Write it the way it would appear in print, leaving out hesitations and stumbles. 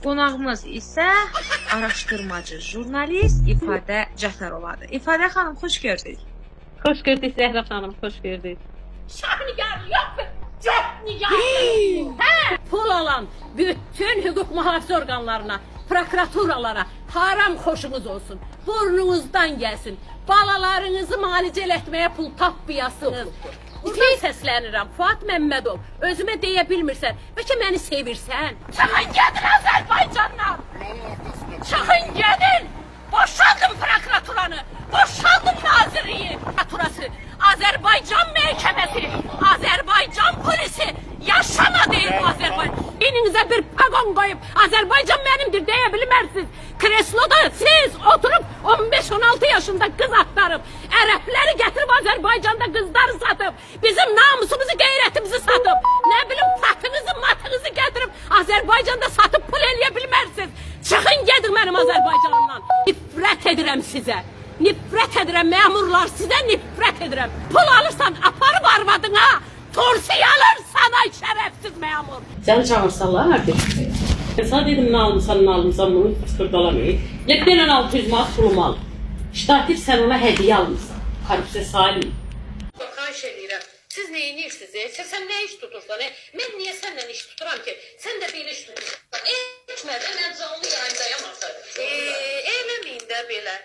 Qonağımız isə araşdırmacı, jurnalist İfadə Cəfərovadır. İfadə xanım, xoş gördük. Xoş gördük Zəhra xanım, xoş gördük. Şahnigarı yox mu? Cəhnigarı. Hə, pul alan bütün hüquq mühafizə orqanlarına, prokuraturalara haram xoşunuz olsun. Burnunuzdan gəlsin. Balalarınızı müalicə etməyə pul tapmayasınız. Buradan səslənirəm. Fuad Məmmədov, özümə deyə bilmirsən. Bəlkə məni sevirsən? Çıxın gedin Azərbaycandan. Çıxın gedin. Boşaldın prokuraturanı. Boşaldın nazirliyi. Prokuraturası, Azərbaycan məhkəməsi, Azərbaycan polisi. Yaşama deyil bu Azərbaycan. Beyninize bir pagon koyup Azerbaycan benimdir deyə bilmərsiniz. Kresloda siz oturup 15-16 yaşında kız aktarıp Ərəbləri getirip Azerbaycan'da kızları satıp bizim namusumuzu, qeyrətimizi satıp ne bileyim patınızı, matınızı getirip Azerbaycan'da satıp pul eləyə bilmərsiniz. Çıxın gedin benim Azerbaycanımdan. Nifrət edirəm sizə. Nifrət edirəm memurlar, sizə nifrət edirəm. Pul alırsan aparıb arvadına. Tursiya alırsan ay şərəfsiz memur. Səni çağırsalar artıq. Sana dedim ne almışsan bunu fıskırdalamayın. Lepdən 600 manat pulum al. Ştativ sen ona hediye almışsan. Karıpsə salim. Xahiş edirəm. Siz nə edirsiniz? Sən nə iş tutursan? Mən niyə səndən iş tuturam ki? Sən də bir iş tutursan. Etmədən mən canlı yayındayam axı. Eləməyin də belə.